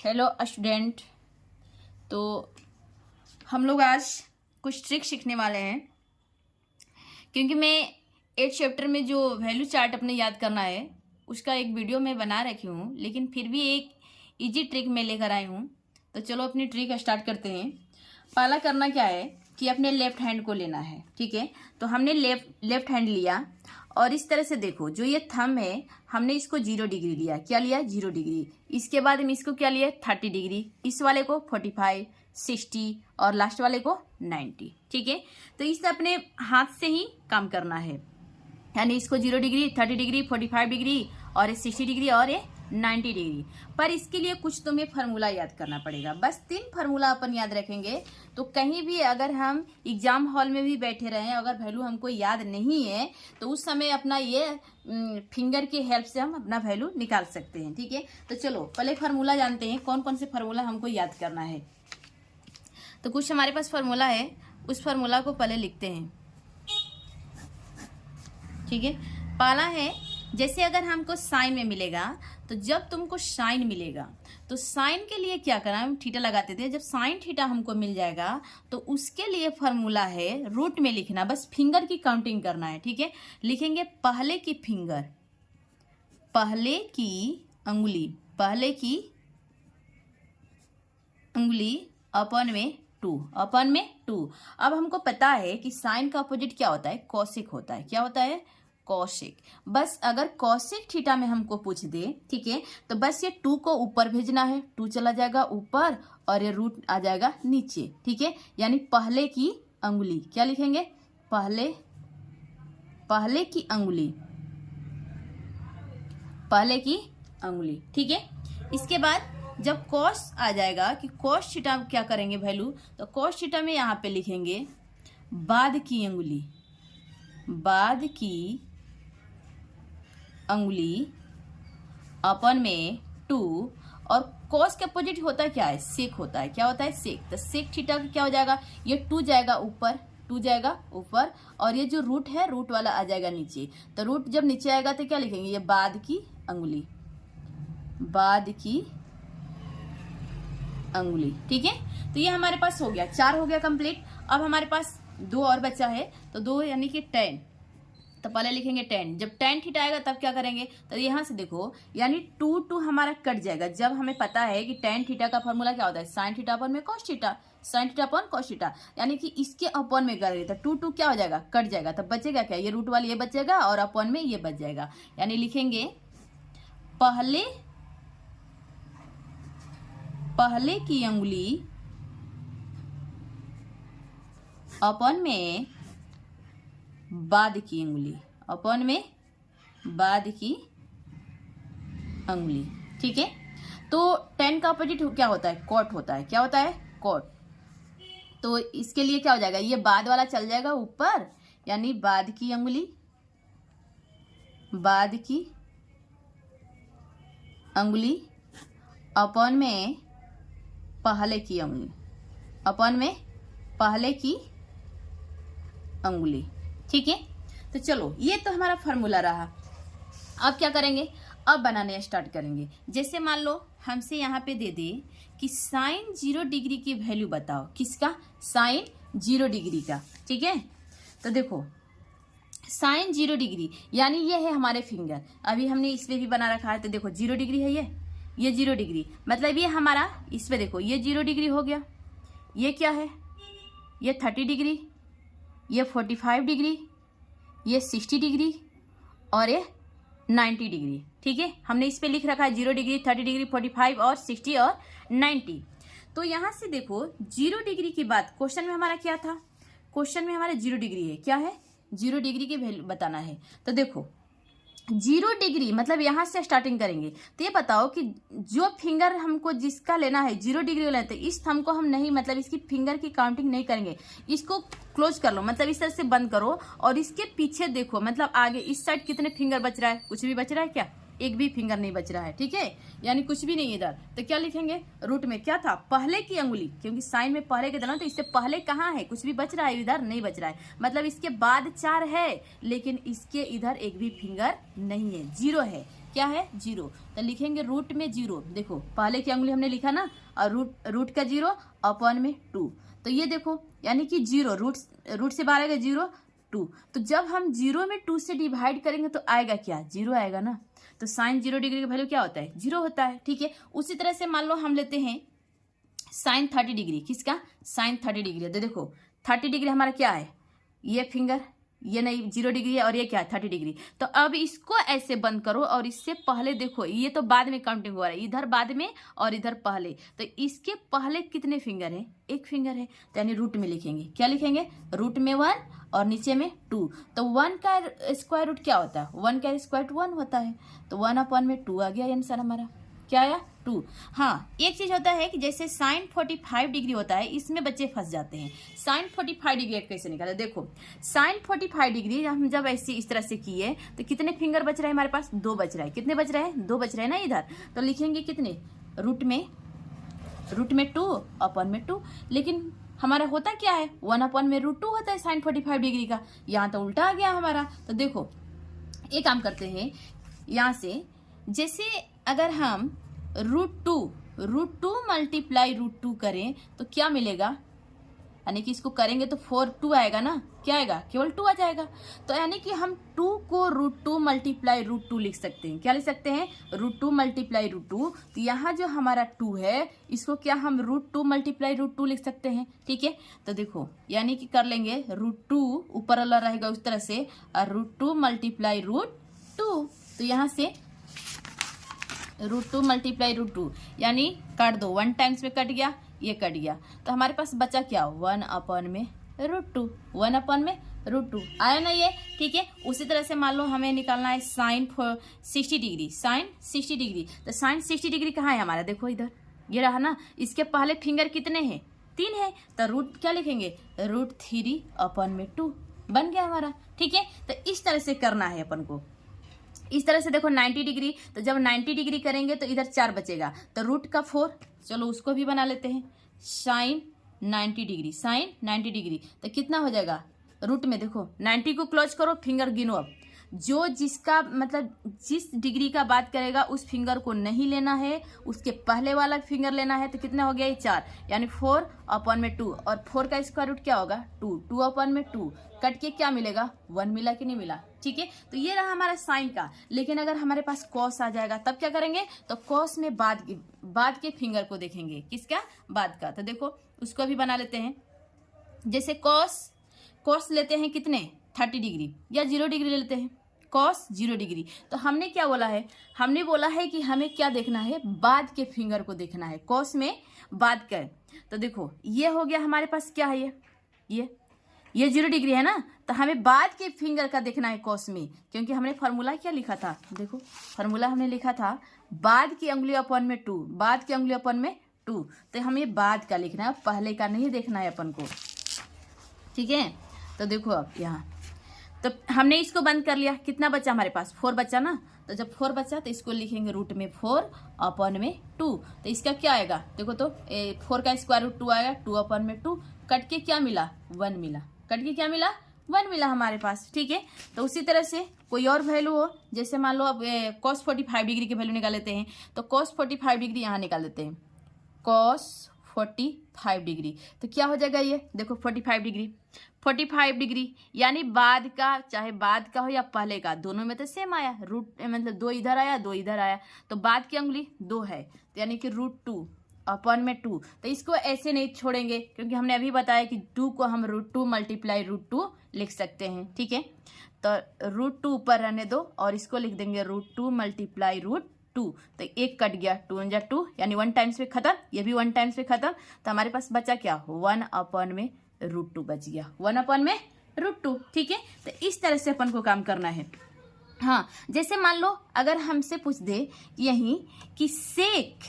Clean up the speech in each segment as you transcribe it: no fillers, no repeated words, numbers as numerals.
Hello student. तो हम लोग आज कुछ ट्रिक सीखने वाले हैं, क्योंकि मैं 8 चैप्टर में जो वैल्यू चार्ट अपने याद करना है उसका एक वीडियो मैं बना रखी हूँ, लेकिन फिर भी एक इजी ट्रिक मैं लेकर आई हूँ। तो चलो अपनी ट्रिक स्टार्ट करते हैं। पहला करना क्या है कि अपने लेफ्ट हैंड को लेना है, ठीक है। तो हमने लेफ्ट हैंड लिया और इस तरह से देखो, जो ये थंब है हमने इसको 0 डिग्री लिया। क्या लिया? 0 डिग्री। इसके बाद हम इसको क्या लिए? 30 डिग्री। इस वाले को 45, 60 और लास्ट वाले को 90, ठीक है। तो इसे अपने हाथ से ही काम करना है, यानी इसको 0 डिग्री, 30 डिग्री, 45 डिग्री और 60 डिग्री और 90 डिग्री। पर इसके लिए कुछ तुम्हें फार्मूला याद करना पड़ेगा। बस 3 फार्मूला अपन याद रखेंगे तो कहीं भी अगर हम एग्जाम हॉल में भी बैठे रहें, अगर वैल्यू हमको याद नहीं है तो उस समय अपना ये फिंगर की हेल्प से हम अपना वैल्यू निकाल सकते हैं, ठीक है। तो चलो पहले फार्मूला जानते हैं, कौन कौन से फार्मूला हमको याद करना है। तो कुछ हमारे पास फार्मूला है, उस फार्मूला को पहले लिखते हैं, ठीक है। पहला है, जैसे अगर हमको साइन में मिलेगा तो जब तुमको साइन मिलेगा तो साइन के लिए क्या करना, हम थीटा लगाते थे। जब साइन थीटा हमको मिल जाएगा तो उसके लिए फार्मूला है रूट में लिखना, बस फिंगर की काउंटिंग करना है, ठीक है। लिखेंगे पहले की फिंगर, पहले की अंगुली, पहले की अंगुली अपन में 2, अपन में 2। अब हमको पता है कि साइन का अपोजिट क्या होता है? कोसेक होता है। क्या होता है? कोसेक। बस अगर कोसेक थीटा में हमको पूछ दे, ठीक है, तो बस ये 2 को ऊपर भेजना है, 2 चला जाएगा ऊपर और ये रूट आ जाएगा नीचे, ठीक है। यानी पहले की अंगुली, क्या लिखेंगे? पहले की अंगुली, पहले की अंगुली, ठीक है। इसके बाद जब कॉस आ जाएगा कि कॉस थीटा क्या करेंगे वैल्यू, तो कॉस थीटा में यहाँ पे लिखेंगे बाद की अंगुली, बाद की अंगुली अपन में 2। और कॉस के अपोजिट होता है क्या है? सेक होता है। क्या होता है? सेक। तो सेक थीटा क्या हो जाएगा? ये 2 जाएगा ऊपर, 2 जाएगा ऊपर और ये जो रूट है रूट वाला आ जाएगा नीचे। तो रूट जब नीचे आएगा तो क्या लिखेंगे? ये बाद की अंगुली, बाद की अंगुली, ठीक है। तो ये हमारे पास हो गया, 4 हो गया कंप्लीट। अब हमारे पास 2 और बचा है, तो 2 यानी कि 10। तो पहले लिखेंगे 10। जब 10 थीटा आएगा तब क्या करेंगे? तो यहाँ से देखो, यानी 2 हमारा कट जाएगा। जब हमें पता है कि 10 थीटा का फॉर्मूला क्या होता है? साइन थीटा अपन में कॉस थीटा, साइन थीटा अपन कॉस थीटा, यानी कि इसके अपन में करेंगे तो 2 क्या हो जाएगा? कट जाएगा। तब बचेगा क्या? ये रूट वाली ये बचेगा और अपन में ये बच जाएगा। यानी लिखेंगे पहले की अंगुली अपन में बाद की अंगुली, अपन में बाद की अंगुली, ठीक है। तो 10 का अपोजिट क्या होता है? कॉट होता है। क्या होता है? कॉट। तो इसके लिए क्या हो जाएगा? ये बाद वाला चल जाएगा ऊपर, यानी बाद की अंगुली, बाद की अंगुली अपन में पहले की अंगुली, अपन में पहले की अंगुली, ठीक है। तो चलो ये तो हमारा फार्मूला रहा। अब क्या करेंगे? अब बनाने स्टार्ट करेंगे। जैसे मान लो हमसे यहाँ पे दे दे कि साइन 0 डिग्री की वैल्यू बताओ। किसका? साइन 0 डिग्री का, ठीक है। तो देखो साइन 0 डिग्री यानी ये है हमारे फिंगर, अभी हमने इसमें भी बना रखा है। तो देखो 0 डिग्री है, ये 0 डिग्री, मतलब ये हमारा इसमें देखो ये 0 डिग्री हो गया। ये क्या है? ये 30 डिग्री, ये 45 डिग्री, ये 60 डिग्री और ये 90 डिग्री, ठीक है। हमने इस पे लिख रखा है 0 डिग्री, 30 डिग्री, 45 और 60 और 90। तो यहाँ से देखो 0 डिग्री की बात क्वेश्चन में हमारा क्या था? क्वेश्चन में हमारा 0 डिग्री है। क्या है? 0 डिग्री की वैल्यू बताना है। तो देखो 0 डिग्री मतलब यहाँ से स्टार्टिंग करेंगे। तो ये बताओ कि जो फिंगर हमको जिसका लेना है 0 डिग्री वाला है, तो इस थंब को हम नहीं, मतलब इसकी फिंगर की काउंटिंग नहीं करेंगे। इसको क्लोज कर लो, मतलब इस तरह से बंद करो और इसके पीछे देखो, मतलब आगे इस साइड कितने फिंगर बच रहा है? कुछ भी बच रहा है क्या? एक भी फिंगर नहीं बच रहा है, ठीक है, यानी कुछ भी नहीं इधर। तो क्या लिखेंगे? रूट में क्या था? पहले की अंगुली, क्योंकि साइन में पहले के देना, तो इससे पहले कहाँ है? कुछ भी बच रहा है? इधर नहीं बच रहा है, मतलब इसके बाद 4 है लेकिन इसके इधर एक भी फिंगर नहीं है, 0 है। क्या है 0, तो लिखेंगे रूट में 0। देखो पहले की अंगुली हमने लिखा ना, और रूट का 0 अपॉन में 2, तो ये देखो यानी कि 0 रूट से बाहर आएगा 0 2, तो जब हम 0 में 2 से डिवाइड करेंगे तो आएगा क्या 0 आएगा ना, तो साइन 0 डिग्री का वैल्यू क्या होता है 0 होता है। ठीक है, उसी तरह से मान लो हम लेते हैं साइन 30 डिग्री, किसका साइन 30 डिग्री। तो देखो 30 डिग्री हमारा क्या है, ये फिंगर, ये नहीं 0 डिग्री है, और ये क्या है 30 डिग्री। तो अब इसको ऐसे बंद करो, और इससे पहले देखो ये तो बाद में काउंटिंग हो रहा है, इधर बाद में और इधर पहले, तो इसके पहले कितने फिंगर है, एक फिंगर है, तो यानी रूट में लिखेंगे, क्या लिखेंगे रूट में 1 और नीचे में 2, तो 1 का स्क्वायर रूट क्या होता है 1 का स्क्वायर रूट 1 होता है, तो 1 अपॉन में 2 आ गया आंसर हमारा, क्या आया 2। हाँ, एक चीज होता है कि जैसे साइन 45 डिग्री होता है, इसमें बच्चे फंस जाते हैं। साइन 45 डिग्री कैसे निकाले, देखो साइन 45 डिग्री हम जब ऐसे इस तरह से किए तो कितने फिंगर बच रहे हैं हमारे पास, 2 बच रहा है। कितने बच रहे हैं 2 बच रहे हैं ना इधर, तो लिखेंगे कितने रूट में 2 अपॉन में 2, लेकिन हमारा होता क्या है 1 अपॉन में रूट 2 होता है साइन 45 डिग्री का, यहाँ तो उल्टा आ गया हमारा। तो देखो एक काम करते हैं, यहाँ से जैसे अगर हम रूट टू मल्टीप्लाई रूट 2 करें तो क्या मिलेगा, यानी कि इसको करेंगे तो 4 2 आएगा ना, क्या आएगा केवल 2 आ जाएगा। तो यानी कि हम 2 को रूट 2 मल्टीप्लाई रूट 2 लिख सकते हैं, क्या लिख सकते हैं रूट 2 मल्टीप्लाई रूट 2। तो यहाँ जो हमारा 2 है इसको क्या हम रूट 2 मल्टीप्लाई रूट 2 लिख सकते हैं। ठीक है, तो देखो यानी कि कर लेंगे रूट 2 ऊपर वाला रहेगा उस तरह से, और रूट 2 मल्टीप्लाई रूट 2, तो यहाँ से रूट 2 मल्टीप्लाई रूट 2, यानी काट दो, 1 टाइम्स में कट गया, ये कट गया, तो हमारे पास बचा क्या 1 अपॉन में रूट 2, 1 अपॉन में रूट 2 आया ना ये। ठीक है, उसी तरह से मान लो हमें निकालना है साइन 60 डिग्री, साइन 60 डिग्री, तो साइन 60 डिग्री कहाँ है हमारा, देखो इधर ये रहा ना, इसके पहले फिंगर कितने हैं 3 है, तो रूट क्या लिखेंगे रूट 3 अपॉन में 2 बन गया हमारा। ठीक है, तो इस तरह से करना है अपन को, इस तरह से देखो 90 डिग्री, तो जब 90 डिग्री करेंगे तो इधर 4 बचेगा, तो रूट का 4, चलो उसको भी बना लेते हैं, साइन 90 डिग्री, साइन 90 डिग्री, तो कितना हो जाएगा रूट में देखो 90 को क्लोज करो, फिंगर गिनो, अब जो जिसका मतलब जिस डिग्री का बात करेगा उस फिंगर को नहीं लेना है, उसके पहले वाला फिंगर लेना है। तो कितना हो गया ये 4, यानी 4 अपॉन में 2, और 4 का स्क्वायर रूट क्या होगा 2, 2 अपॉन में 2, कट के क्या मिलेगा 1 मिला कि नहीं मिला। ठीक है, तो ये रहा हमारा साइन का। लेकिन अगर हमारे पास कॉस आ जाएगा तब क्या करेंगे, तो कॉस में बाद के फिंगर को देखेंगे, किसका बाद का। तो देखो उसको भी बना लेते हैं, जैसे कॉस लेते हैं कितने 30 डिग्री या 0 डिग्री लेते हैं, कॉस 0 डिग्री। तो हमने क्या बोला है, हमने बोला है कि हमें क्या देखना है बाद के फिंगर को देखना है, कॉस में बाद का। तो देखो ये हो गया हमारे पास, क्या है ये 0 डिग्री है ना, तो हमें बाद के फिंगर का देखना है कॉस में, क्योंकि हमने फार्मूला क्या लिखा था, देखो फार्मूला हमने लिखा था बाद की अंगुली अपॉन में 2, बाद की अंगुली अपॉन में 2, तो हमें बाद का लिखना है, पहले का नहीं देखना है अपन को। ठीक है, तो देखो अब यहाँ तो हमने इसको बंद कर लिया, कितना बचा हमारे पास 4 बचा ना, तो जब 4 बचा तो इसको लिखेंगे रूट में 4 अपॉन में 2, तो इसका क्या आएगा देखो, तो 4 का स्क्वायर रूट 2 आएगा, 2 अपॉन में 2, कट के क्या मिला 1 मिला, कट के क्या मिला 1 मिला हमारे पास। ठीक है, तो उसी तरह से कोई और वैल्यू हो, जैसे मान लो अब cos 45 डिग्री की वैल्यू निकाल लेते हैं, तो cos 45 डिग्री यहाँ निकाल लेते हैं, cos 45 डिग्री, तो क्या हो जाएगा ये देखो 45 डिग्री यानी बाद का, चाहे बाद का हो या पहले का, दोनों में तो सेम आया, रूट मतलब 2 इधर आया 2 इधर आया, तो बाद की अंगुली 2 है, तो यानी कि रूट 2 अपॉन में 2, तो इसको ऐसे नहीं छोड़ेंगे, क्योंकि हमने अभी बताया कि 2 को हम रूट 2 मल्टीप्लाई रूट 2 लिख सकते हैं। ठीक है, तो रूट 2 ऊपर रहने दो और इसको लिख देंगे रूट 2 मल्टीप्लाई रूट 2, तो 1 कट गया, 2 × 2 यानी 1 टाइम्स पे खत्म, ये भी 1 टाइम्स पे खत्म, तो हमारे पास बचा क्या 1 अपॉन में रूट 2 बच गया, 1 अपॉन में रूट 2। ठीक है, तो इस तरह से अपन को काम करना है। हाँ, जैसे मान लो अगर हमसे पूछ दे यहीं कि सेक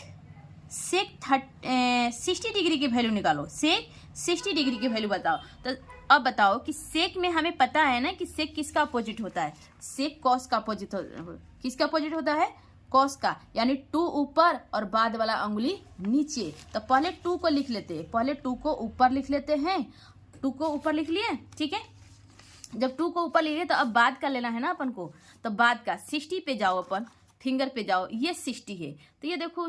60 डिग्री की वैल्यू निकालो, सेक 60 डिग्री की वैल्यू बताओ, तो अब बताओ कि सेक में हमें पता है ना कि सेक किसका अपोजिट होता है, सेक कॉस का अपोजिट किसका अपोजिट होता है कॉस का, यानी 2 ऊपर और बाद वाला अंगुली नीचे। तो पहले 2 को लिख लेते हैं, पहले 2 को ऊपर लिख लेते हैं, 2 को ऊपर लिख लिए। ठीक है, जब 2 को ऊपर लिखे तो अब बाद का लेना है ना अपन को, तो बाद का 60 पे जाओ अपन, फिंगर पे जाओ, ये 60 है। तो ये देखो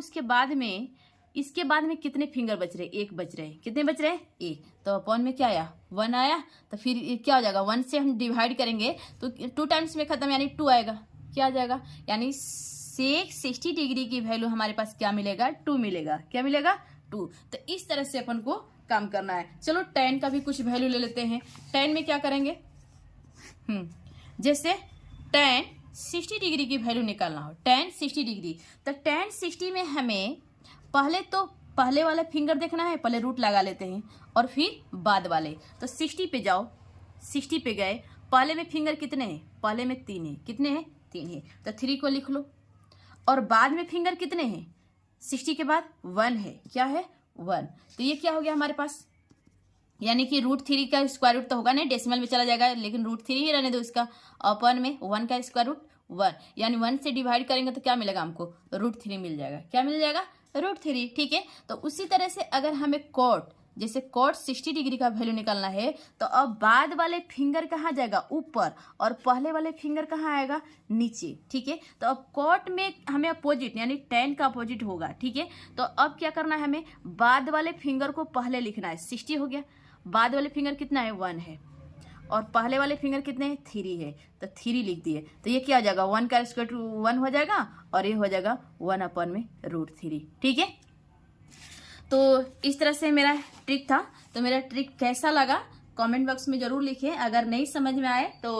इसके बाद में कितने फिंगर बच रहे? 1 बच रहे। कितने बच रहे? 1। तो अपॉन में क्या आया? 1 आया। तो फिर क्या हो जाएगा? 1 से हम डिवाइड करेंगे तो 2 टाइम्स में खत्म, यानी 2 आएगा। क्या आ जाएगा? यानी सेक 60 डिग्री की वैल्यू हमारे पास क्या मिलेगा? 2 मिलेगा। क्या मिलेगा? 2। तो इस तरह से अपन को काम करना है। चलो tan का भी कुछ वैल्यू ले लेते हैं। tan में क्या करेंगे? जैसे tan 60 डिग्री की वैल्यू निकालना हो, tan 60 डिग्री, तो tan 60 में हमें पहले वाला फिंगर देखना है, पहले रूट लगा लेते हैं, और फिर बाद वाले। तो 60 पे जाओ, 60 पे गए, पहले में फिंगर कितने हैं? पहले में 3 है। कितने हैं? 3 है। तो 3 को लिख लो। और बाद में फिंगर कितने हैं? 60 के बाद 1 है। क्या है? 1। तो ये क्या हो गया हमारे पास? यानी कि √3 का स्क्वायर रूट तो होगा नहीं, डेसिमल में चला जाएगा, लेकिन √3 ही रहने दो इसका। अपन में 1 का स्क्वायर रूट 1, यानी 1 से डिवाइड करेंगे तो क्या मिलेगा हमको? √3 मिल जाएगा। क्या मिल जाएगा? √3। ठीक है। तो उसी तरह से अगर हमें जैसे कॉट 60 डिग्री का वैल्यू निकालना है, तो अब बाद वाले फिंगर कहाँ जाएगा? ऊपर, और पहले वाले फिंगर कहाँ आएगा? नीचे। ठीक है। तो अब कॉट में हमें अपोजिट, यानी tan का अपोजिट होगा। ठीक है। तो अब क्या करना है? हमें बाद वाले फिंगर को पहले लिखना है। 60 हो गया, बाद वाले फिंगर कितना है? 1 है, और पहले वाले फिंगर कितने हैं? 3 है। तो 3 लिख दिए। तो ये क्या हो जाएगा? 1 का स्क्वायर रूट 1 हो जाएगा, और ये हो जाएगा 1 अपन में √3। ठीक है। तो इस तरह से मेरा ट्रिक था। तो मेरा ट्रिक कैसा लगा कमेंट बॉक्स में जरूर लिखें। अगर नहीं समझ में आए तो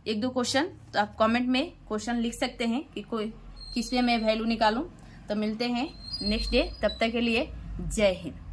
1-2 क्वेश्चन तो आप कमेंट में क्वेश्चन लिख सकते हैं कि कोई किस में मैं वैल्यू निकालूं। तो मिलते हैं नेक्स्ट डे, तब तक के लिए जय हिंद।